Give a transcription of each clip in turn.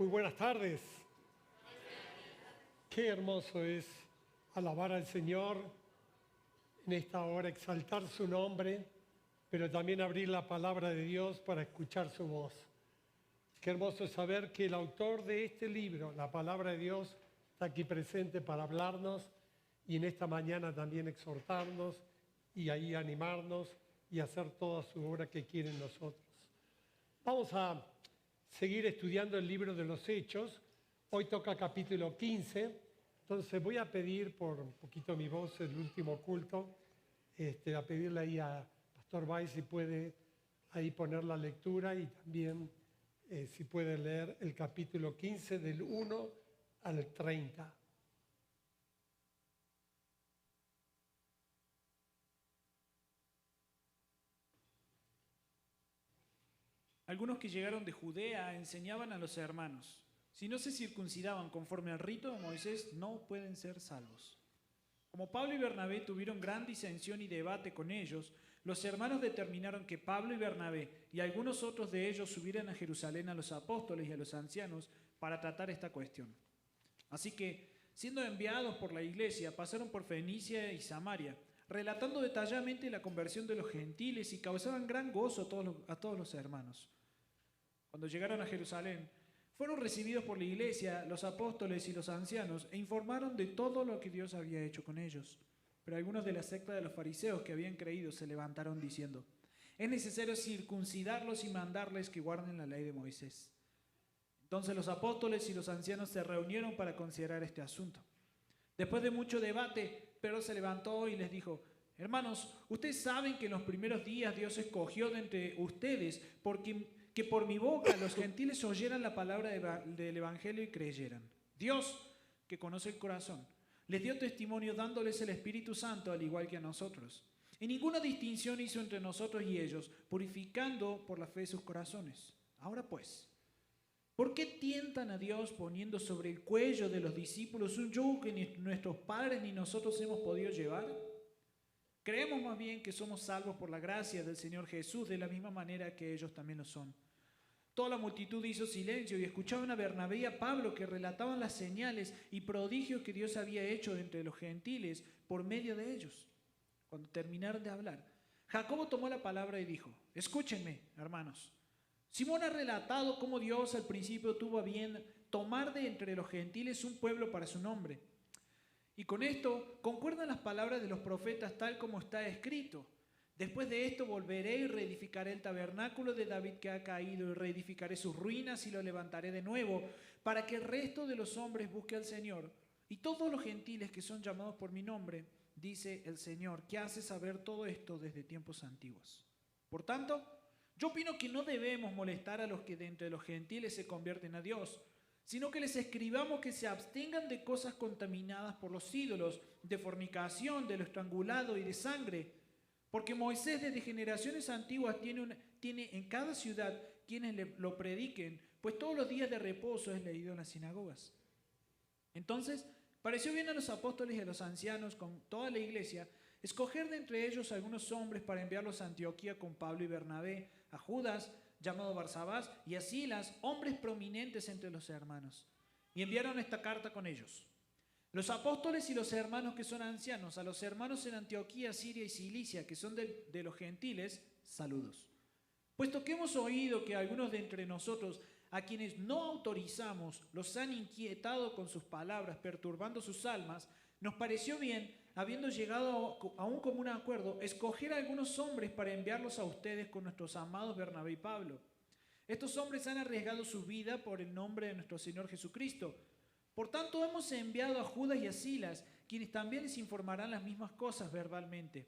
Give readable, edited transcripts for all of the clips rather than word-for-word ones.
Muy buenas tardes. Qué hermoso es alabar al Señor en esta hora, exaltar su nombre, pero también abrir la palabra de Dios para escuchar su voz. Qué hermoso es saber que el autor de este libro, la palabra de Dios, está aquí presente para hablarnos y en esta mañana también exhortarnos y ahí animarnos y hacer toda su obra que quiere en nosotros. Vamos a seguir estudiando el libro de los Hechos. Hoy toca capítulo 15. Entonces voy a pedir por un poquito mi voz el último culto, a pedirle ahí a Pastor Bay si puede ahí poner la lectura y también si puede leer el capítulo 15 del 1 al 30. Algunos que llegaron de Judea enseñaban a los hermanos: si no se circuncidaban conforme al rito de Moisés, no pueden ser salvos. Como Pablo y Bernabé tuvieron gran disensión y debate con ellos, los hermanos determinaron que Pablo y Bernabé y algunos otros de ellos subieran a Jerusalén a los apóstoles y a los ancianos para tratar esta cuestión. Así que, siendo enviados por la iglesia, pasaron por Fenicia y Samaria, relatando detalladamente la conversión de los gentiles, y causaban gran gozo a todos los hermanos. Cuando llegaron a Jerusalén, fueron recibidos por la iglesia, los apóstoles y los ancianos, e informaron de todo lo que Dios había hecho con ellos. Pero algunos de la secta de los fariseos que habían creído se levantaron diciendo: es necesario circuncidarlos y mandarles que guarden la ley de Moisés. Entonces los apóstoles y los ancianos se reunieron para considerar este asunto. Después de mucho debate, Pedro se levantó y les dijo: hermanos, ustedes saben que en los primeros días Dios escogió de entre ustedes que por mi boca los gentiles oyeran la palabra del evangelio y creyeran. Dios, que conoce el corazón, les dio testimonio dándoles el Espíritu Santo al igual que a nosotros. Y ninguna distinción hizo entre nosotros y ellos, purificando por la fe sus corazones. Ahora pues, ¿por qué tientan a Dios poniendo sobre el cuello de los discípulos un yugo que ni nuestros padres ni nosotros hemos podido llevar? Creemos más bien que somos salvos por la gracia del Señor Jesús, de la misma manera que ellos también lo son. Toda la multitud hizo silencio y escuchaban a Bernabé y a Pablo, que relataban las señales y prodigios que Dios había hecho entre los gentiles por medio de ellos. Cuando terminaron de hablar, Jacobo tomó la palabra y dijo: escúchenme, hermanos. Simón ha relatado cómo Dios al principio tuvo a bien tomar de entre los gentiles un pueblo para su nombre. Y con esto concuerdan las palabras de los profetas tal como está escrito: después de esto volveré y reedificaré el tabernáculo de David que ha caído, y reedificaré sus ruinas y lo levantaré de nuevo, para que el resto de los hombres busque al Señor, y todos los gentiles que son llamados por mi nombre, dice el Señor, que hace saber todo esto desde tiempos antiguos. Por tanto, yo opino que no debemos molestar a los que de entre los gentiles se convierten a Dios, sino que les escribamos que se abstengan de cosas contaminadas por los ídolos, de fornicación, de lo estrangulado y de sangre. Porque Moisés desde generaciones antiguas tiene en cada ciudad quienes lo prediquen, pues todos los días de reposo es leído en las sinagogas. Entonces pareció bien a los apóstoles y a los ancianos con toda la iglesia escoger de entre ellos algunos hombres para enviarlos a Antioquía con Pablo y Bernabé, a Judas, llamado Barsabás, y a Silas, hombres prominentes entre los hermanos. Y enviaron esta carta con ellos: los apóstoles y los hermanos que son ancianos, a los hermanos en Antioquía, Siria y Cilicia, que son de los gentiles, saludos. Puesto que hemos oído que algunos de entre nosotros, a quienes no autorizamos, los han inquietado con sus palabras, perturbando sus almas, nos pareció bien, habiendo llegado a un común acuerdo, escoger a algunos hombres para enviarlos a ustedes con nuestros amados Bernabé y Pablo. Estos hombres han arriesgado su vida por el nombre de nuestro Señor Jesucristo. Por tanto, hemos enviado a Judas y a Silas, quienes también les informarán las mismas cosas verbalmente.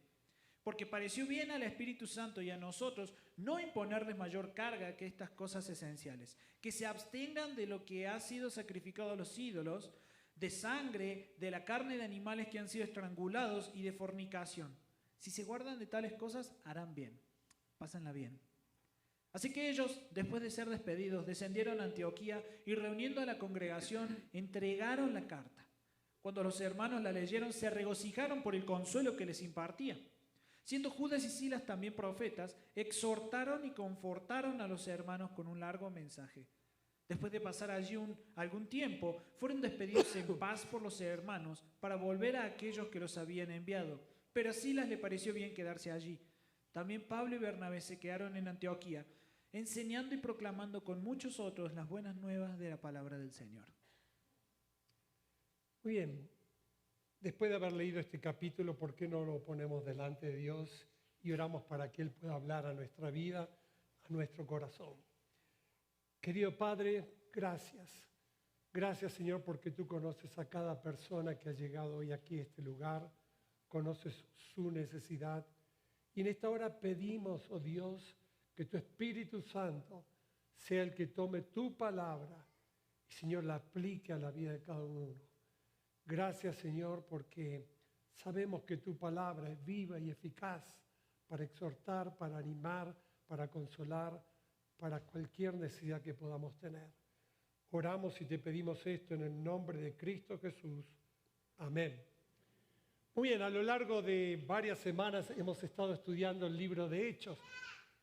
Porque pareció bien al Espíritu Santo y a nosotros no imponerles mayor carga que estas cosas esenciales: que se abstengan de lo que ha sido sacrificado a los ídolos, de sangre, de la carne de animales que han sido estrangulados y de fornicación. Si se guardan de tales cosas, harán bien. Pásenla bien. Así que ellos, después de ser despedidos, descendieron a Antioquía y, reuniendo a la congregación, entregaron la carta. Cuando los hermanos la leyeron, se regocijaron por el consuelo que les impartía. Siendo Judas y Silas también profetas, exhortaron y confortaron a los hermanos con un largo mensaje. Después de pasar allí algún tiempo, fueron despedidos en paz por los hermanos para volver a aquellos que los habían enviado. Pero a Silas le pareció bien quedarse allí. También Pablo y Bernabé se quedaron en Antioquía, enseñando y proclamando con muchos otros las buenas nuevas de la palabra del Señor. Muy bien, después de haber leído este capítulo, ¿por qué no lo ponemos delante de Dios y oramos para que Él pueda hablar a nuestra vida, a nuestro corazón? Querido Padre, gracias. Gracias, Señor, porque tú conoces a cada persona que ha llegado hoy aquí a este lugar, conoces su necesidad. Y en esta hora pedimos, oh Dios, que tu Espíritu Santo sea el que tome tu palabra y, Señor, la aplique a la vida de cada uno. Gracias, Señor, porque sabemos que tu palabra es viva y eficaz para exhortar, para animar, para consolar, para cualquier necesidad que podamos tener. Oramos y te pedimos esto en el nombre de Cristo Jesús. Amén. Muy bien, a lo largo de varias semanas hemos estado estudiando el libro de Hechos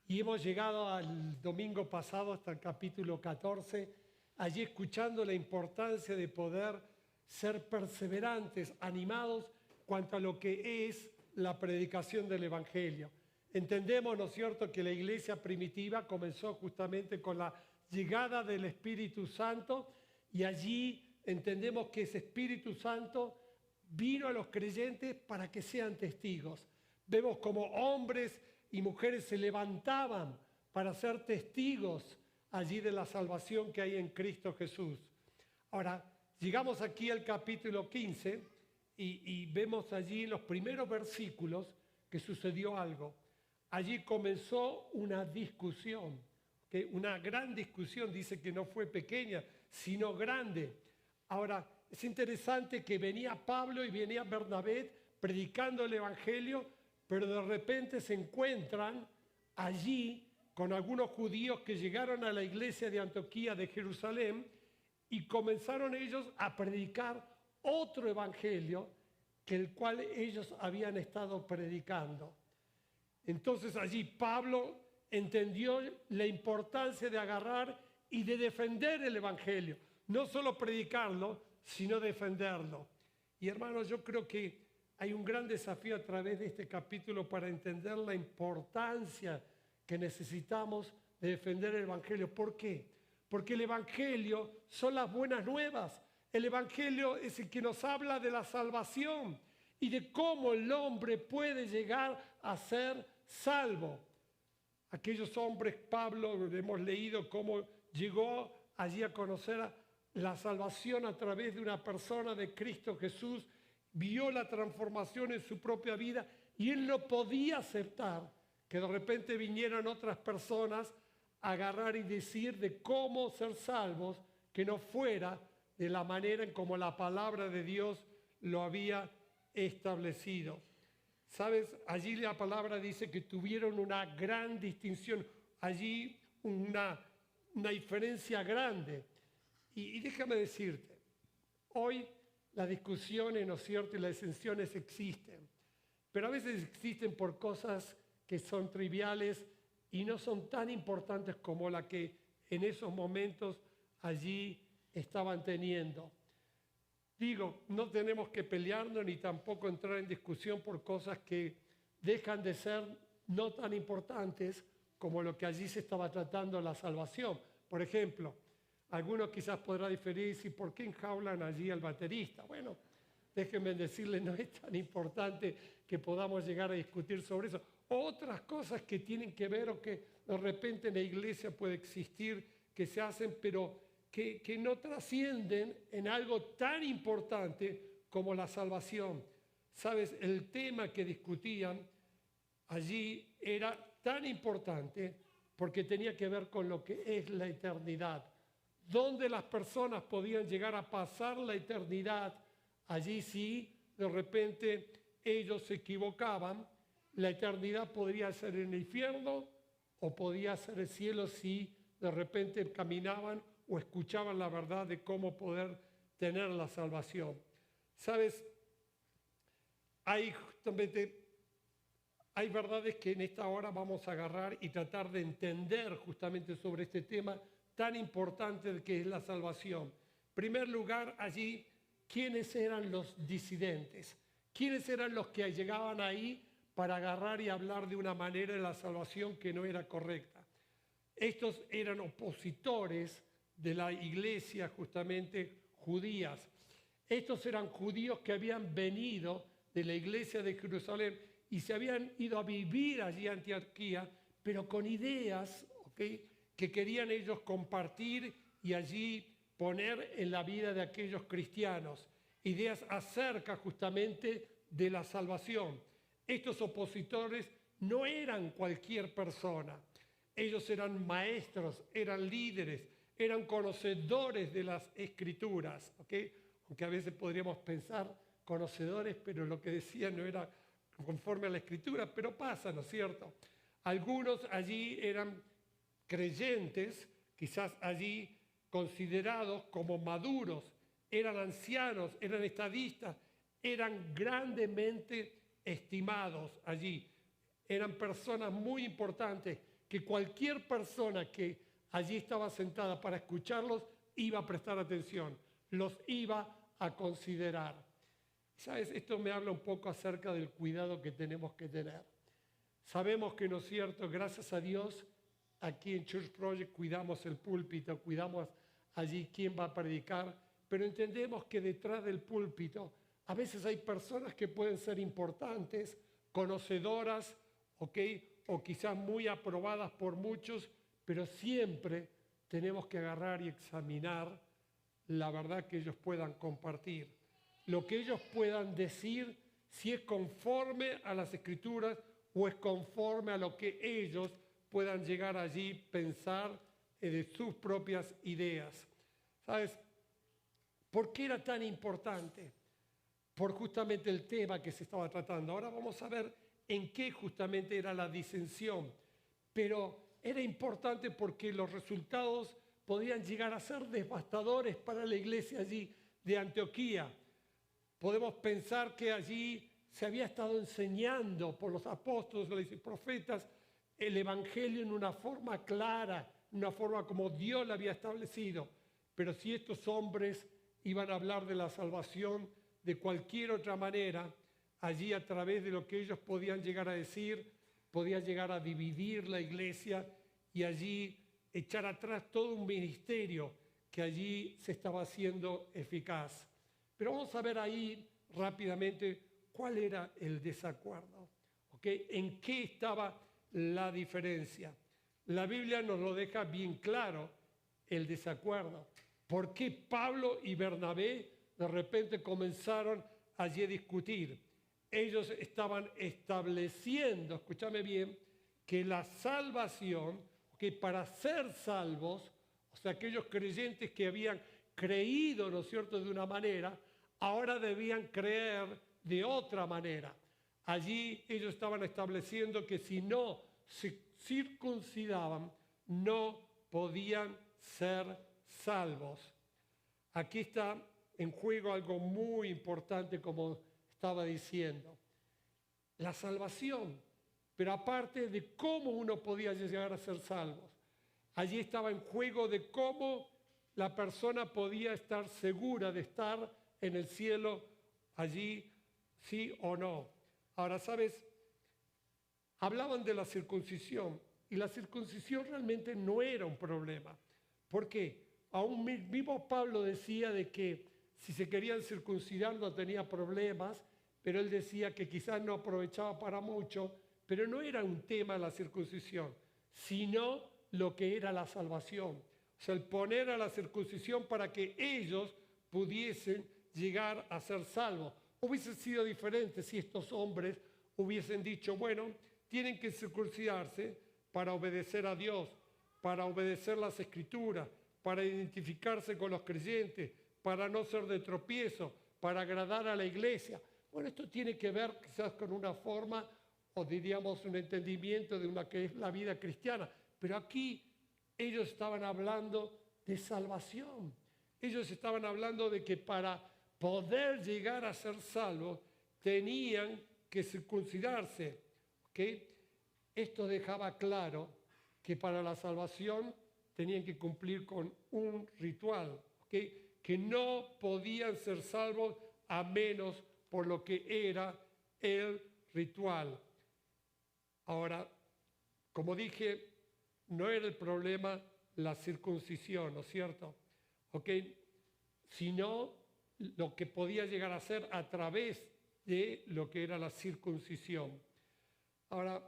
y hemos llegado al domingo pasado hasta el capítulo 14, allí escuchando la importancia de poder ser perseverantes, animados cuanto a lo que es la predicación del Evangelio. Entendemos, ¿no es cierto?, que la iglesia primitiva comenzó justamente con la llegada del Espíritu Santo y allí entendemos que ese Espíritu Santo vino a los creyentes para que sean testigos. Vemos como hombres y mujeres se levantaban para ser testigos allí de la salvación que hay en Cristo Jesús. Ahora, llegamos aquí al capítulo 15 y vemos allí en los primeros versículos que sucedió algo. Allí comenzó una discusión, una gran discusión, dice que no fue pequeña, sino grande. Ahora, es interesante que venía Pablo y venía Bernabé predicando el Evangelio, pero de repente se encuentran allí con algunos judíos que llegaron a la iglesia de Antioquía de Jerusalén y comenzaron ellos a predicar otro evangelio que el cual ellos habían estado predicando. Entonces allí Pablo entendió la importancia de agarrar y de defender el evangelio, no solo predicarlo, sino defenderlo. Y hermanos, yo creo que hay un gran desafío a través de este capítulo para entender la importancia que necesitamos de defender el evangelio. ¿Por qué? Porque el evangelio son las buenas nuevas. El evangelio es el que nos habla de la salvación y de cómo el hombre puede llegar a ser salvo. Aquellos hombres, Pablo, hemos leído cómo llegó allí a conocer la salvación a través de una persona de Cristo Jesús, vio la transformación en su propia vida y él no podía aceptar que de repente vinieran otras personas a agarrar y decir de cómo ser salvos, que no fuera de la manera en como la palabra de Dios lo había establecido. ¿Sabes? Allí la palabra dice que tuvieron una gran distinción, allí una diferencia grande. Y déjame decirte, hoy las discusiones, ¿no es cierto?, y las disensiones existen, pero a veces existen por cosas que son triviales y no son tan importantes como la que en esos momentos allí estaban teniendo. Digo, no tenemos que pelearnos ni tampoco entrar en discusión por cosas que dejan de ser no tan importantes como lo que allí se estaba tratando, la salvación. Por ejemplo, algunos quizás podrán diferir si por qué enjaulan allí al baterista. Bueno, déjenme decirles, no es tan importante que podamos llegar a discutir sobre eso. Otras cosas que tienen que ver o que de repente en la iglesia puede existir, que se hacen, pero que no trascienden en algo tan importante como la salvación. ¿Sabes? El tema que discutían allí era tan importante porque tenía que ver con lo que es la eternidad. Donde las personas podían llegar a pasar la eternidad, allí sí, de repente ellos se equivocaban. La eternidad podría ser en el infierno o podía ser el cielo si de repente caminaban o escuchaban la verdad de cómo poder tener la salvación. ¿Sabes? Hay verdades que en esta hora vamos a agarrar y tratar de entender justamente sobre este tema tan importante que es la salvación. En primer lugar, allí, ¿quiénes eran los disidentes? ¿Quiénes eran los que llegaban ahí para agarrar y hablar de una manera de la salvación que no era correcta? Estos eran opositores de la iglesia justamente judías. Estos eran judíos que habían venido de la iglesia de Jerusalén y se habían ido a vivir allí a Antioquía, pero con ideas, que querían ellos compartir y allí poner en la vida de aquellos cristianos. Ideas acerca justamente de la salvación. Estos opositores no eran cualquier persona. Ellos eran maestros, eran líderes, eran conocedores de las Escrituras, aunque a veces podríamos pensar conocedores, pero lo que decían no era conforme a la Escritura, pero pasa, ¿no es cierto? Algunos allí eran creyentes, quizás allí considerados como maduros, eran ancianos, eran estadistas, eran grandemente estimados allí, eran personas muy importantes que cualquier persona que allí estaba sentada para escucharlos iba a prestar atención, los iba a considerar. ¿Sabes? Esto me habla un poco acerca del cuidado que tenemos que tener. Sabemos que, ¿no es cierto?, gracias a Dios, aquí en Church Project cuidamos el púlpito, cuidamos allí quién va a predicar, pero entendemos que detrás del púlpito a veces hay personas que pueden ser importantes, conocedoras, o quizás muy aprobadas por muchos, pero siempre tenemos que agarrar y examinar la verdad que ellos puedan compartir, lo que ellos puedan decir, si es conforme a las Escrituras o es conforme a lo que ellos puedan llegar allí pensar de sus propias ideas. ¿Sabes? ¿Por qué era tan importante? Por justamente el tema que se estaba tratando. Ahora vamos a ver en qué justamente era la disensión. Pero era importante porque los resultados podían llegar a ser devastadores para la iglesia allí de Antioquía. Podemos pensar que allí se había estado enseñando por los apóstoles y profetas el Evangelio en una forma clara, una forma como Dios la había establecido. Pero si estos hombres iban a hablar de la salvación de cualquier otra manera, allí a través de lo que ellos podían llegar a decir, podía llegar a dividir la iglesia y allí echar atrás todo un ministerio que allí se estaba haciendo eficaz. Pero vamos a ver ahí rápidamente cuál era el desacuerdo, ¿en qué estaba la diferencia? La Biblia nos lo deja bien claro, el desacuerdo. ¿Por qué Pablo y Bernabé de repente comenzaron allí a discutir? Ellos estaban estableciendo, escúchame bien, que la salvación, que para ser salvos, o sea, aquellos creyentes que habían creído, ¿no es cierto?, de una manera, ahora debían creer de otra manera. Allí ellos estaban estableciendo que si no se circuncidaban, no podían ser salvos. Aquí está en juego algo muy importante, como estaba diciendo. La salvación, pero aparte de cómo uno podía llegar a ser salvos. Allí estaba en juego de cómo la persona podía estar segura de estar en el cielo allí, sí o no. Ahora, ¿sabes? Hablaban de la circuncisión y la circuncisión realmente no era un problema. ¿Por qué? Aún mismo Pablo decía de que si se querían circuncidar no tenía problemas, pero él decía que quizás no aprovechaba para mucho, pero no era un tema la circuncisión, sino lo que era la salvación. O sea, el poner a la circuncisión para que ellos pudiesen llegar a ser salvos. Hubiese sido diferente si estos hombres hubiesen dicho, bueno, tienen que circuncidarse para obedecer a Dios, para obedecer las Escrituras, para identificarse con los creyentes, para no ser de tropiezo, para agradar a la iglesia. Bueno, esto tiene que ver quizás con una forma, o diríamos un entendimiento de una que es la vida cristiana. Pero aquí ellos estaban hablando de salvación. Ellos estaban hablando de que para poder llegar a ser salvos tenían que circuncidarse. Esto dejaba claro que para la salvación tenían que cumplir con un ritual, ¿ok? Que no podían ser salvos a menos por lo que era el ritual. Ahora, como dije, no era el problema la circuncisión, ¿no es cierto? ¿Ok? Sino lo que podía llegar a ser a través de lo que era la circuncisión. Ahora,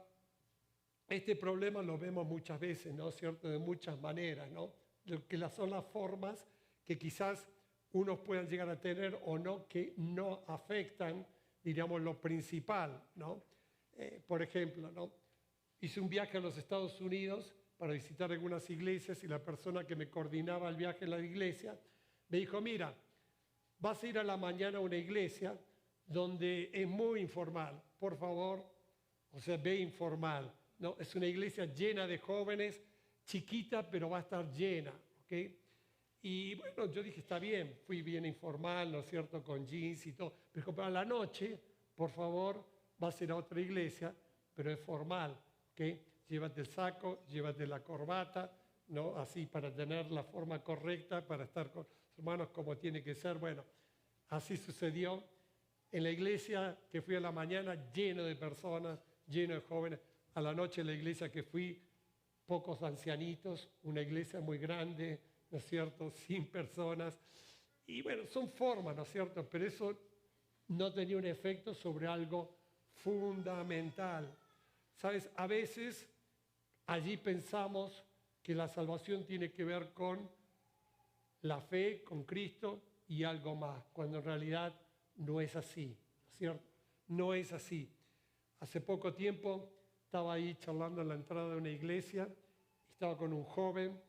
este problema lo vemos muchas veces, ¿no es cierto? De muchas maneras, ¿no? Lo que son las formas que quizás unos puedan llegar a tener o no, que no afectan, diríamos, lo principal, ¿no? Por ejemplo, ¿no? Hice un viaje a los Estados Unidos para visitar algunas iglesias y la persona que me coordinaba el viaje en la iglesia me dijo, mira, vas a ir a la mañana a una iglesia donde es muy informal, por favor, o sea, ve informal, ¿no? Es una iglesia llena de jóvenes, chiquita, pero va a estar llena, ¿ok? Y bueno, yo dije, está bien, fui bien informal, ¿no es cierto?, con jeans y todo, pero para la noche, por favor, vas a ir a otra iglesia, pero es formal, ¿ok? Llévate el saco, llévate la corbata, ¿no? Así para tener la forma correcta, para estar con los hermanos como tiene que ser. Bueno, así sucedió. En la iglesia que fui a la mañana, lleno de personas, lleno de jóvenes. A la noche, la iglesia que fui, pocos ancianitos, una iglesia muy grande, ¿no es cierto?, sin personas. Y bueno, son formas, ¿no es cierto?, pero eso no tenía un efecto sobre algo fundamental. ¿Sabes? A veces allí pensamos que la salvación tiene que ver con la fe, con Cristo y algo más, cuando en realidad no es así, ¿no es cierto? No es así. Hace poco tiempo estaba ahí charlando en la entrada de una iglesia, estaba con un joven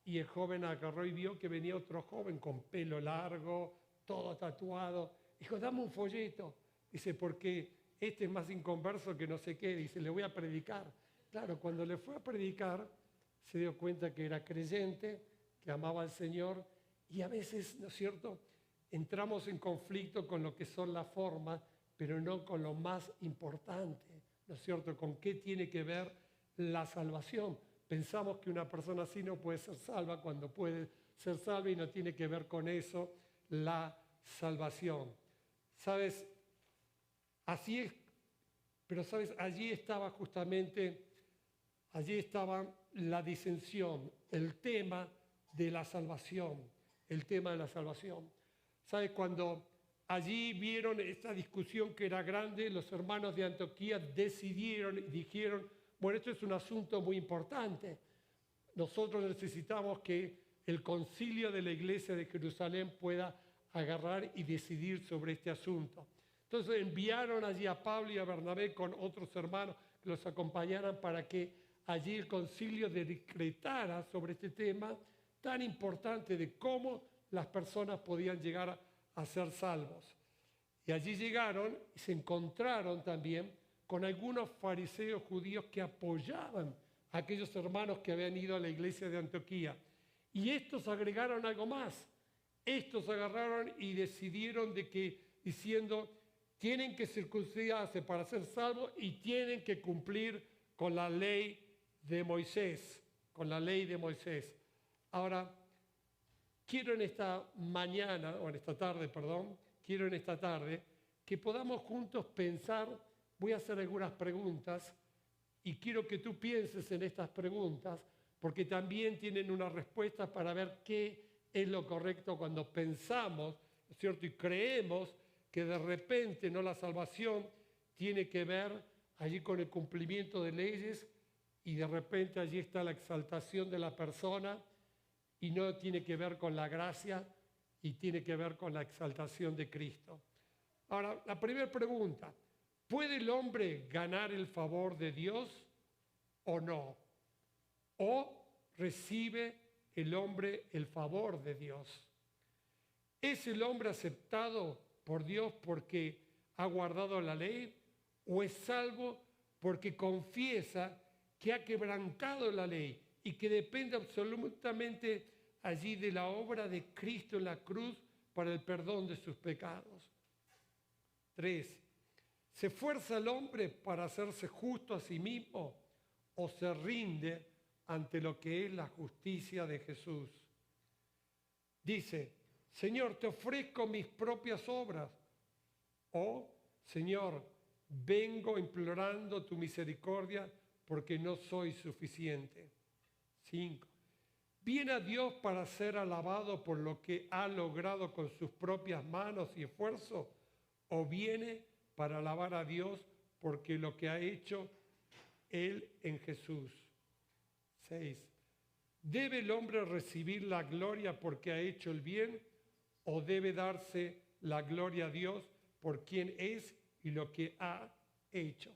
y el joven agarró y vio que venía otro joven con pelo largo, todo tatuado. Dijo, dame un folleto. Dice, porque este es más inconverso que no sé qué. Dice, le voy a predicar. Claro, cuando le fue a predicar, se dio cuenta que era creyente, que amaba al Señor. Y a veces, ¿no es cierto?, entramos en conflicto con lo que son las formas, pero no con lo más importante, ¿no es cierto?, con qué tiene que ver la salvación. Pensamos que una persona así no puede ser salva cuando puede ser salva y no tiene que ver con eso la salvación. ¿Sabes? Así es, pero ¿sabes? Allí estaba la disensión, el tema de la salvación, el tema de la salvación. ¿Sabes? Cuando allí vieron esta discusión que era grande, los hermanos de Antioquía decidieron y dijeron, bueno, esto es un asunto muy importante. Nosotros necesitamos que el concilio de la iglesia de Jerusalén pueda agarrar y decidir sobre este asunto. Entonces enviaron allí a Pablo y a Bernabé con otros hermanos que los acompañaran para que allí el concilio decretara sobre este tema tan importante de cómo las personas podían llegar a ser salvos. Y allí llegaron y se encontraron también con algunos fariseos judíos que apoyaban a aquellos hermanos que habían ido a la iglesia de Antioquía. Y estos agregaron algo más. Estos agarraron y decidieron diciendo, tienen que circuncidarse para ser salvos y tienen que cumplir con la ley de Moisés, con la ley de Moisés. Ahora, quiero en esta tarde, que podamos juntos pensar, voy a hacer algunas preguntas y quiero que tú pienses en estas preguntas porque también tienen una respuesta para ver qué es lo correcto cuando pensamos, ¿no es cierto? Y creemos que de repente no la salvación tiene que ver allí con el cumplimiento de leyes y de repente allí está la exaltación de la persona y no tiene que ver con la gracia y tiene que ver con la exaltación de Cristo. Ahora, la primera pregunta, ¿puede el hombre ganar el favor de Dios o no? ¿O recibe el hombre el favor de Dios? ¿Es el hombre aceptado por Dios porque ha guardado la ley? ¿O es salvo porque confiesa que ha quebrantado la ley y que depende absolutamente allí de la obra de Cristo en la cruz para el perdón de sus pecados? 3. ¿Se esfuerza el hombre para hacerse justo a sí mismo o se rinde ante lo que es la justicia de Jesús. Dice, Señor, te ofrezco mis propias obras. O, Señor, vengo implorando tu misericordia porque no soy suficiente. 5. ¿Viene a Dios para ser alabado por lo que ha logrado con sus propias manos y esfuerzo? ¿O viene para alabar a Dios porque lo que ha hecho Él en Jesús? 6. ¿Debe el hombre recibir la gloria porque ha hecho el bien? ¿O debe darse la gloria a Dios por quien es y lo que ha hecho?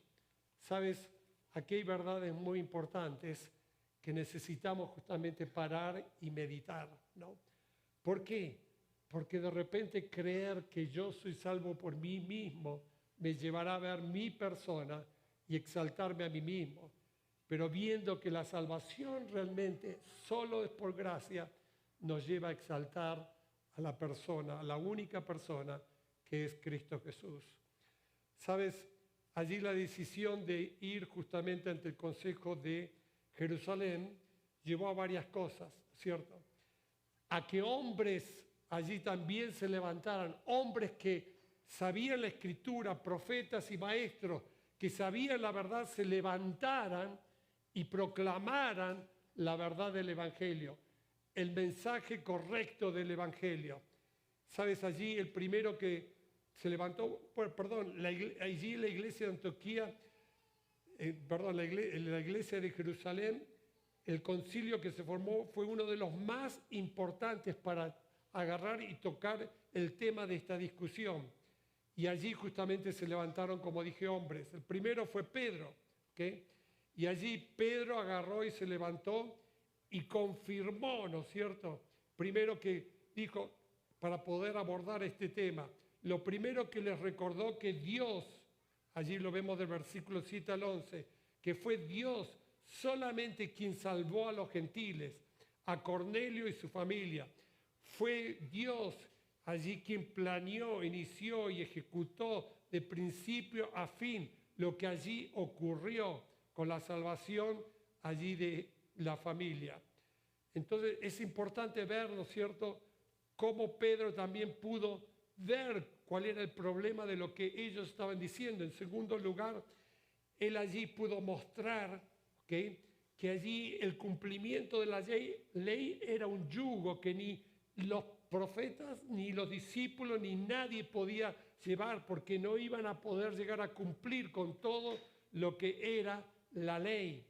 ¿Sabes? Aquí hay verdades muy importantes que necesitamos justamente parar y meditar, ¿no? ¿Por qué? Porque de repente creer que yo soy salvo por mí mismo me llevará a ver mi persona y exaltarme a mí mismo. Pero viendo que la salvación realmente solo es por gracia, nos lleva a exaltar a la persona, a la única persona que es Cristo Jesús. ¿Sabes? Allí la decisión de ir justamente ante el Consejo de Jerusalén llevó a varias cosas, ¿cierto? A que hombres allí también se levantaran, hombres que sabían la Escritura, profetas y maestros, que sabían la verdad, se levantaran y proclamaran la verdad del Evangelio, el mensaje correcto del Evangelio. ¿Sabes? Allí el primero que se levantó, allí la iglesia de Antioquía, la iglesia de Jerusalén, el concilio que se formó fue uno de los más importantes para agarrar y tocar el tema de esta discusión. Y allí justamente se levantaron, como dije, hombres. El primero fue Pedro, ¿okay? Y allí Pedro agarró y se levantó y confirmó, ¿no es cierto? Primero que dijo, para poder abordar este tema, lo primero que les recordó que Dios, allí lo vemos del versículo 7 al 11, que fue Dios solamente quien salvó a los gentiles, a Cornelio y su familia. Fue Dios allí quien planeó, inició y ejecutó de principio a fin lo que allí ocurrió con la salvación allí de la familia. Entonces es importante ver, ¿no es cierto?, cómo Pedro también pudo ver cuál era el problema de lo que ellos estaban diciendo. En segundo lugar, él allí pudo mostrar, ¿okay?, que allí el cumplimiento de la ley era un yugo que ni los profetas, ni los discípulos, ni nadie podía llevar, porque no iban a poder llegar a cumplir con todo lo que era la ley.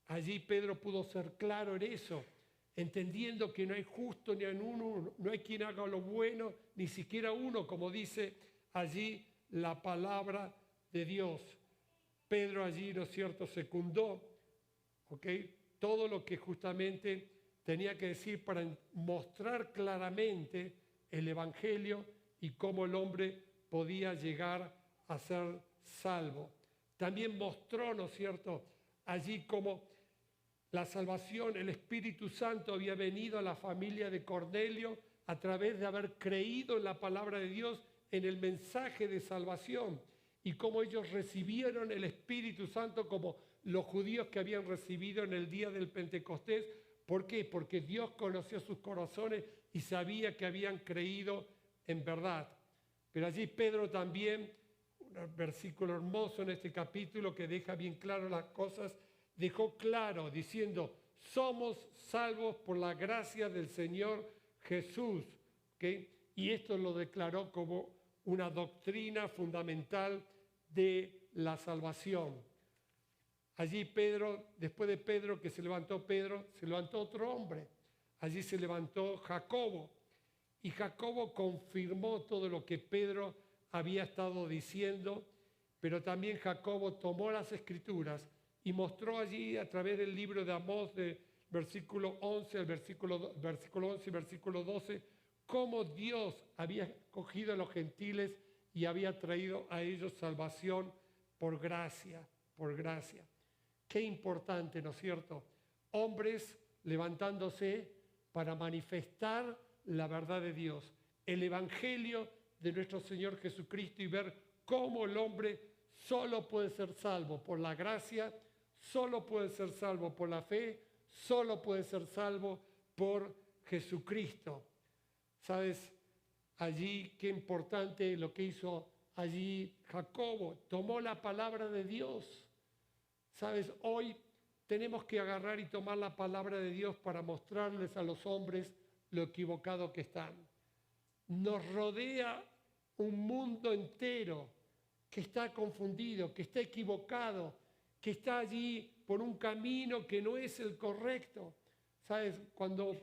Allí Pedro pudo ser claro en eso, entendiendo que no hay justo ni en uno, no hay quien haga lo bueno, ni siquiera uno, como dice allí la palabra de Dios. Pedro allí, ¿no es cierto?, secundó, ¿okay?, todo lo que justamente tenía que decir para mostrar claramente el Evangelio y cómo el hombre podía llegar a ser salvo. También mostró, ¿no es cierto?, allí cómo la salvación, el Espíritu Santo había venido a la familia de Cornelio a través de haber creído en la palabra de Dios, en el mensaje de salvación, y cómo ellos recibieron el Espíritu Santo como los judíos que habían recibido en el día del Pentecostés. ¿Por qué? Porque Dios conoció sus corazones y sabía que habían creído en verdad. Pero allí Pedro también, un versículo hermoso en este capítulo que deja bien claro las cosas, dejó claro diciendo, somos salvos por la gracia del Señor Jesús, ¿okay? Y esto lo declaró como una doctrina fundamental de la salvación. Allí Pedro, después de Pedro, que se levantó Pedro, se levantó otro hombre. Allí se levantó Jacobo. Y Jacobo confirmó todo lo que Pedro había estado diciendo, pero también Jacobo tomó las Escrituras y mostró allí a través del libro de Amós, de versículo 11 al versículo 11 y versículo 12, cómo Dios había cogido a los gentiles y había traído a ellos salvación por gracia, por gracia. Qué importante, ¿no es cierto? Hombres levantándose para manifestar la verdad de Dios, el Evangelio de nuestro Señor Jesucristo, y ver cómo el hombre solo puede ser salvo por la gracia, solo puede ser salvo por la fe, solo puede ser salvo por Jesucristo. ¿Sabes? Allí qué importante lo que hizo allí Jacobo, tomó la palabra de Dios. ¿Sabes? Hoy tenemos que agarrar y tomar la palabra de Dios para mostrarles a los hombres lo equivocado que están. Nos rodea un mundo entero que está confundido, que está equivocado, que está allí por un camino que no es el correcto. ¿Sabes? Cuando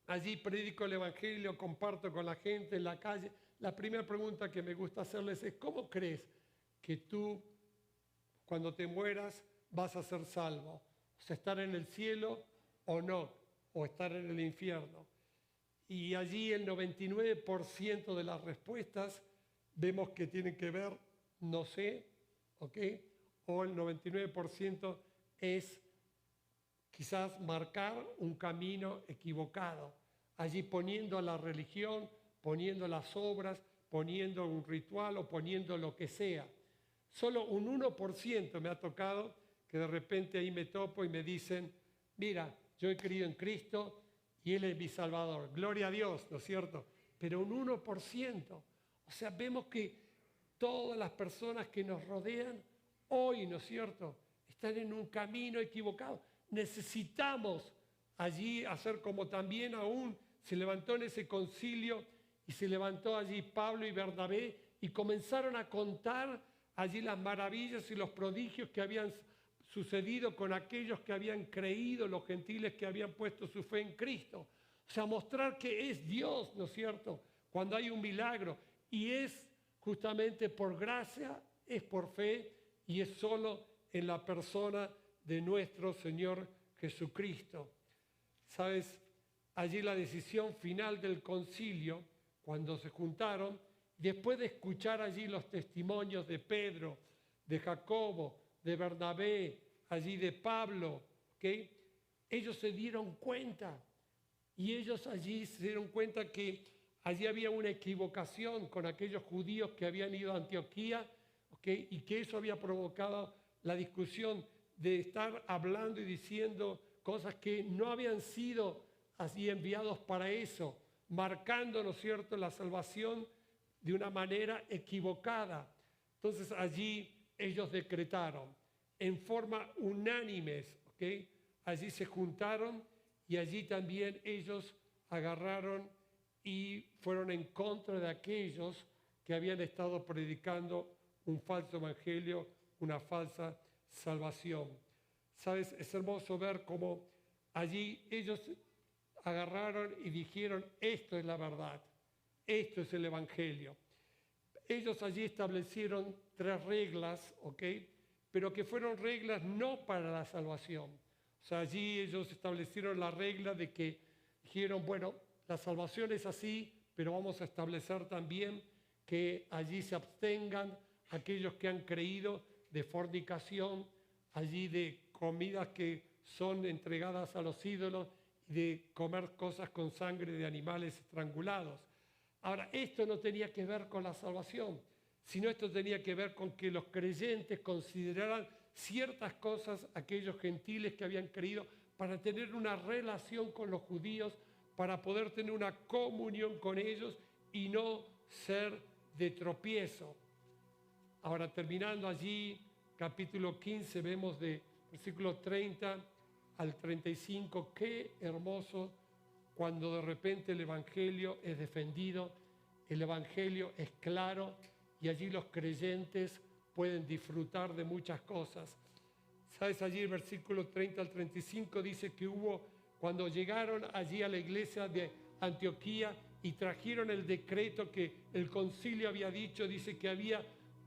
allí predico el Evangelio, comparto con la gente en la calle, la primera pregunta que me gusta hacerles es: ¿cómo crees que tú, cuando te mueras, vas a ser salvo? O sea, estar en el cielo o no, o estar en el infierno. Y allí el 99% de las respuestas vemos que tienen que ver, no sé, ¿ok? O el 99% es quizás marcar un camino equivocado, allí poniendo la religión, poniendo las obras, poniendo un ritual o poniendo lo que sea. Solo un 1% me ha tocado que de repente ahí me topo y me dicen: mira, yo he creído en Cristo y Él es mi Salvador. Gloria a Dios, ¿no es cierto? Pero un 1%. O sea, vemos que todas las personas que nos rodean hoy, ¿no es cierto?, están en un camino equivocado. Necesitamos allí hacer como también aún se levantó en ese concilio y se levantó allí Pablo y Bernabé y comenzaron a contar allí las maravillas y los prodigios que habían sucedido con aquellos que habían creído, los gentiles que habían puesto su fe en Cristo. O sea, mostrar que es Dios, ¿no es cierto?, cuando hay un milagro. Y es justamente por gracia, es por fe y es solo en la persona de nuestro Señor Jesucristo. ¿Sabes? Allí la decisión final del concilio, cuando se juntaron, después de escuchar allí los testimonios de Pedro, de Jacobo, de Bernabé, allí de Pablo, ¿okay?, ellos se dieron cuenta y ellos allí se dieron cuenta que allí había una equivocación con aquellos judíos que habían ido a Antioquía, ¿okay?, y que eso había provocado la discusión de estar hablando y diciendo cosas que no habían sido así enviados para eso, marcando, ¿no es cierto?, la salvación de una manera equivocada. Entonces allí ellos decretaron en forma unánimes, ¿okay?, allí se juntaron y allí también ellos agarraron y fueron en contra de aquellos que habían estado predicando un falso evangelio, una falsa salvación. ¿Sabes? Es hermoso ver cómo allí ellos agarraron y dijeron: esto es la verdad, esto es el evangelio. Ellos allí establecieron 3 reglas, ¿ok?, pero que fueron reglas no para la salvación. O sea, allí ellos establecieron la regla de que dijeron: bueno, la salvación es así, pero vamos a establecer también que allí se abstengan aquellos que han creído de fornicación, allí de comidas que son entregadas a los ídolos y de comer cosas con sangre de animales estrangulados. Ahora, esto no tenía que ver con la salvación, sino esto tenía que ver con que los creyentes consideraran ciertas cosas aquellos gentiles que habían creído para tener una relación con los judíos, para poder tener una comunión con ellos y no ser de tropiezo. Ahora, terminando allí, capítulo 15, vemos de versículo 30 al 35, qué hermoso cuando de repente el Evangelio es defendido, el Evangelio es claro y allí los creyentes pueden disfrutar de muchas cosas. ¿Sabes? Allí el versículo 30 al 35 dice que cuando llegaron allí a la iglesia de Antioquía y trajeron el decreto que el concilio había dicho, dice que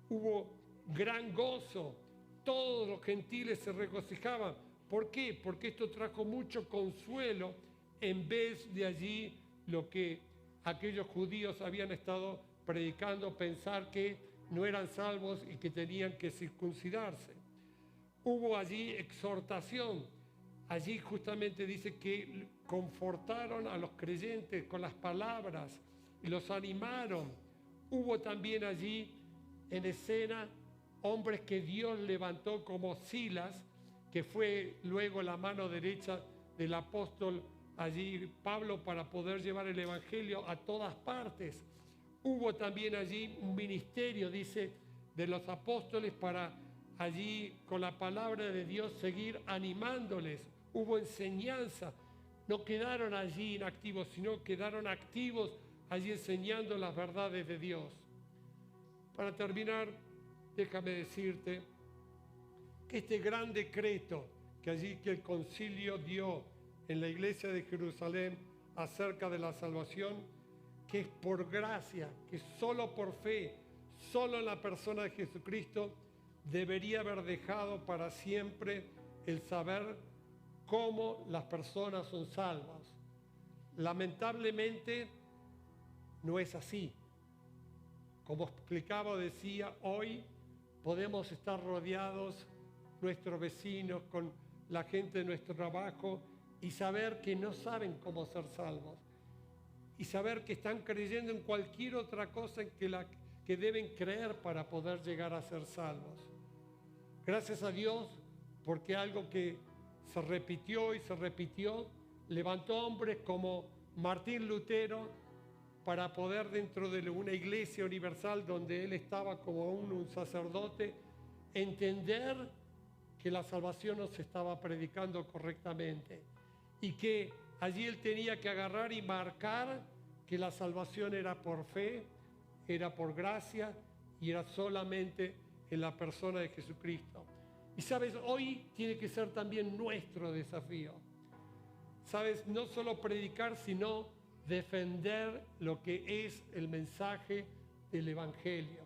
hubo gran gozo, todos los gentiles se regocijaban. ¿Por qué? Porque esto trajo mucho consuelo en vez de allí lo que aquellos judíos habían estado predicando, pensar que no eran salvos y que tenían que circuncidarse. Hubo allí exhortación, allí justamente dice que confortaron a los creyentes con las palabras y los animaron. Hubo también allí en escena hombres que Dios levantó como Silas, que fue luego la mano derecha del apóstol allí Pablo para poder llevar el evangelio a todas partes. Hubo también allí un ministerio, dice, de los apóstoles para allí con la palabra de Dios seguir animándoles. Hubo enseñanza. No quedaron allí inactivos, sino quedaron activos allí enseñando las verdades de Dios. Para terminar, déjame decirte que este gran decreto que el concilio dio en la iglesia de Jerusalén acerca de la salvación, que es por gracia, que solo por fe, solo en la persona de Jesucristo, debería haber dejado para siempre el saber cómo las personas son salvas. Lamentablemente no es así. Como explicaba o decía, hoy podemos estar rodeados, nuestros vecinos, con la gente de nuestro trabajo, y saber que no saben cómo ser salvos. Y saber que están creyendo en cualquier otra cosa que deben creer para poder llegar a ser salvos. Gracias a Dios, porque algo que se repitió y se repitió, levantó hombres como Martín Lutero para poder, dentro de una iglesia universal donde él estaba como un sacerdote, entender que la salvación no se estaba predicando correctamente y que allí él tenía que agarrar y marcar que la salvación era por fe, era por gracia y era solamente en la persona de Jesucristo. Y sabes, hoy tiene que ser también nuestro desafío. Sabes, no solo predicar, sino defender lo que es el mensaje del Evangelio.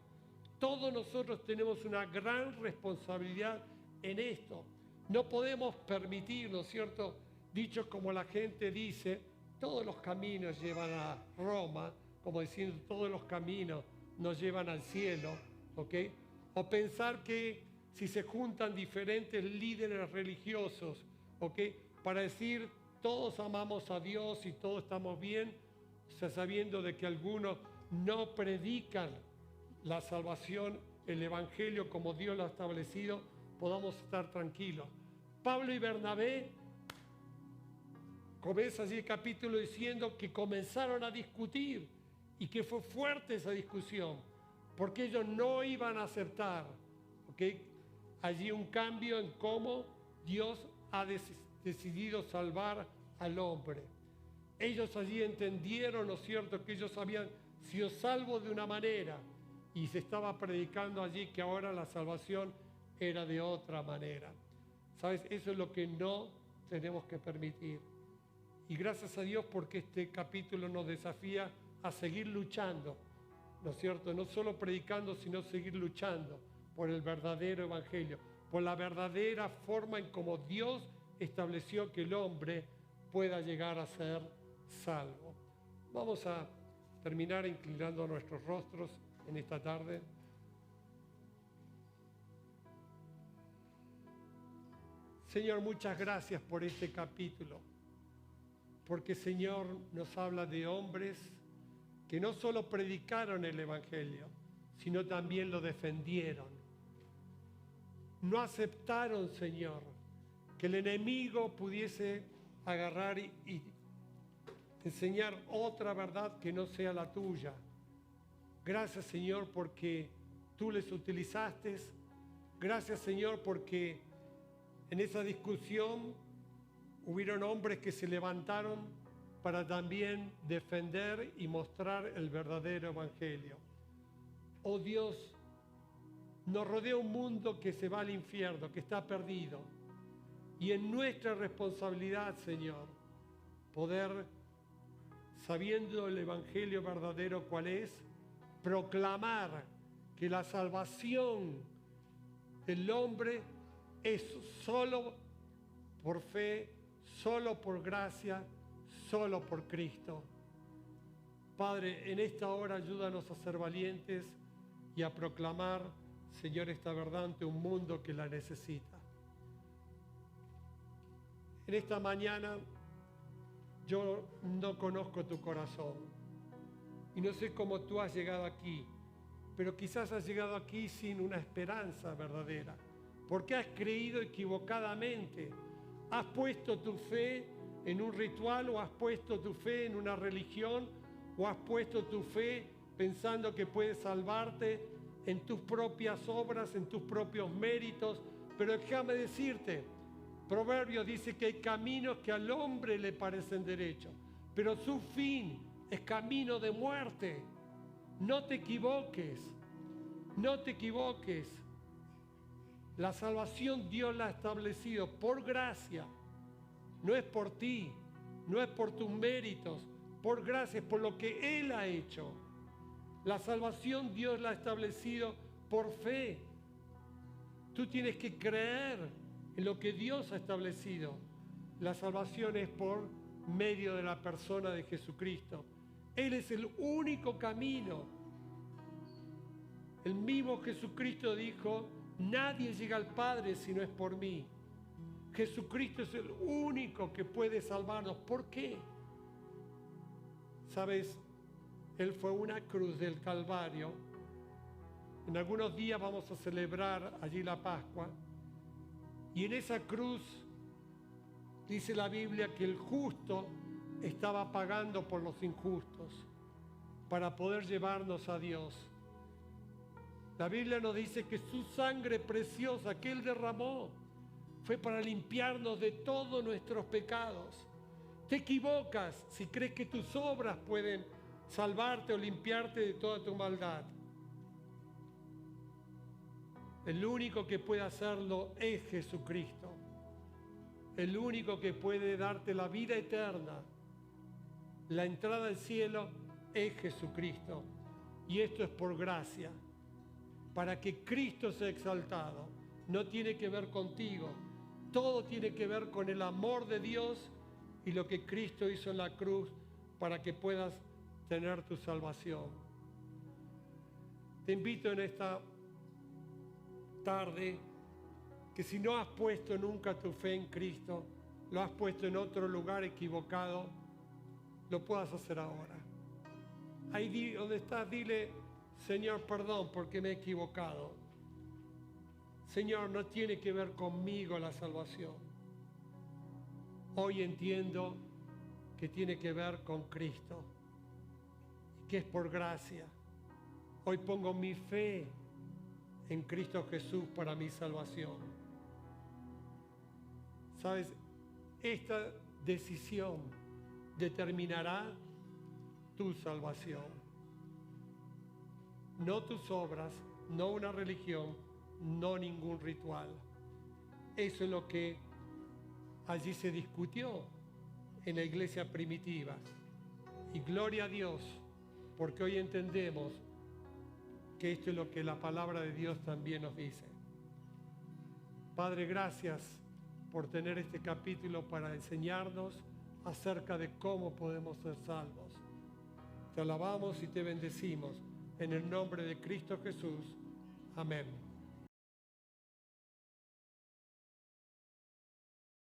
Todos nosotros tenemos una gran responsabilidad en esto. No podemos permitir, ¿no es cierto? Dicho como la gente dice, todos los caminos llevan a Roma, como diciendo, todos los caminos nos llevan al cielo, ¿ok? O pensar que si se juntan diferentes líderes religiosos, ¿ok? Para decir, todos amamos a Dios y todos estamos bien, o sea, sabiendo de que algunos no predican la salvación, el Evangelio como Dios lo ha establecido, podamos estar tranquilos. Pablo y Bernabé, comienza allí el capítulo diciendo que comenzaron a discutir y que fue fuerte esa discusión, porque ellos no iban a aceptar, ¿ok? Allí un cambio en cómo Dios ha decidido salvar al hombre. Ellos allí entendieron, ¿no es cierto?, que ellos habían sido salvos de una manera y se estaba predicando allí que ahora la salvación era de otra manera. ¿Sabes? Eso es lo que no tenemos que permitir. Y gracias a Dios porque este capítulo nos desafía a seguir luchando, ¿no es cierto? No solo predicando, sino seguir luchando por el verdadero evangelio, por la verdadera forma en cómo Dios estableció que el hombre pueda llegar a ser salvo. Vamos a terminar inclinando nuestros rostros en esta tarde. Señor, muchas gracias por este capítulo, porque Señor nos habla de hombres que no solo predicaron el evangelio, sino también lo defendieron. No aceptaron, Señor, que el enemigo pudiese agarrar y enseñar otra verdad que no sea la tuya. Gracias, Señor, porque tú les utilizaste. Gracias, Señor, porque en esa discusión hubieron hombres que se levantaron para también defender y mostrar el verdadero evangelio. Oh Dios, nos rodea un mundo que se va al infierno, que está perdido. Y en nuestra responsabilidad, Señor, poder, sabiendo el evangelio verdadero cuál es, proclamar que la salvación del hombre es solo por fe, solo por gracia, solo por Cristo. Padre, en esta hora ayúdanos a ser valientes y a proclamar, Señor, esta verdad ante un mundo que la necesita. En esta mañana yo no conozco tu corazón y no sé cómo tú has llegado aquí, pero quizás has llegado aquí sin una esperanza verdadera, porque has creído equivocadamente, has puesto tu fe en un ritual o has puesto tu fe en una religión o has puesto tu fe pensando que puedes salvarte en tus propias obras, en tus propios méritos. Pero déjame decirte, Proverbios dice que hay caminos que al hombre le parecen derechos, pero su fin es camino de muerte. No te equivoques, no te equivoques. La salvación Dios la ha establecido por gracia. No es por ti, no es por tus méritos, por gracia, es por lo que Él ha hecho. La salvación Dios la ha establecido por fe. Tú tienes que creer en lo que Dios ha establecido. La salvación es por medio de la persona de Jesucristo. Él es el único camino. El mismo Jesucristo dijo: nadie llega al Padre si no es por mí. Jesucristo es el único que puede salvarnos. ¿Por qué? ¿Sabes? Él fue una cruz del Calvario. En algunos días vamos a celebrar allí la Pascua. Y en esa cruz dice la Biblia que el justo estaba pagando por los injustos para poder llevarnos a Dios. La Biblia nos dice que su sangre preciosa que Él derramó fue para limpiarnos de todos nuestros pecados. Te equivocas si crees que tus obras pueden salvarte o limpiarte de toda tu maldad. El único que puede hacerlo es Jesucristo. El único que puede darte la vida eterna, la entrada al cielo, es Jesucristo. Y esto es por gracia, para que Cristo sea exaltado. No tiene que ver contigo. Todo tiene que ver con el amor de Dios y lo que Cristo hizo en la cruz para que puedas tener tu salvación. Te invito en esta tarde que si no has puesto nunca tu fe en Cristo, lo has puesto en otro lugar equivocado, lo puedas hacer ahora. Ahí donde estás, dile: Señor, perdón porque me he equivocado. Señor, no tiene que ver conmigo la salvación. Hoy entiendo que tiene que ver con Cristo, que es por gracia. Hoy pongo mi fe en Cristo Jesús para mi salvación. ¿Sabes? Esta decisión determinará tu salvación. No tus obras, no una religión, no ningún ritual. Eso es lo que allí se discutió en la iglesia primitiva. Y gloria a Dios, porque hoy entendemos que esto es lo que la palabra de Dios también nos dice. Padre, gracias por tener este capítulo para enseñarnos acerca de cómo podemos ser salvos. Te alabamos y te bendecimos en el nombre de Cristo Jesús. Amén.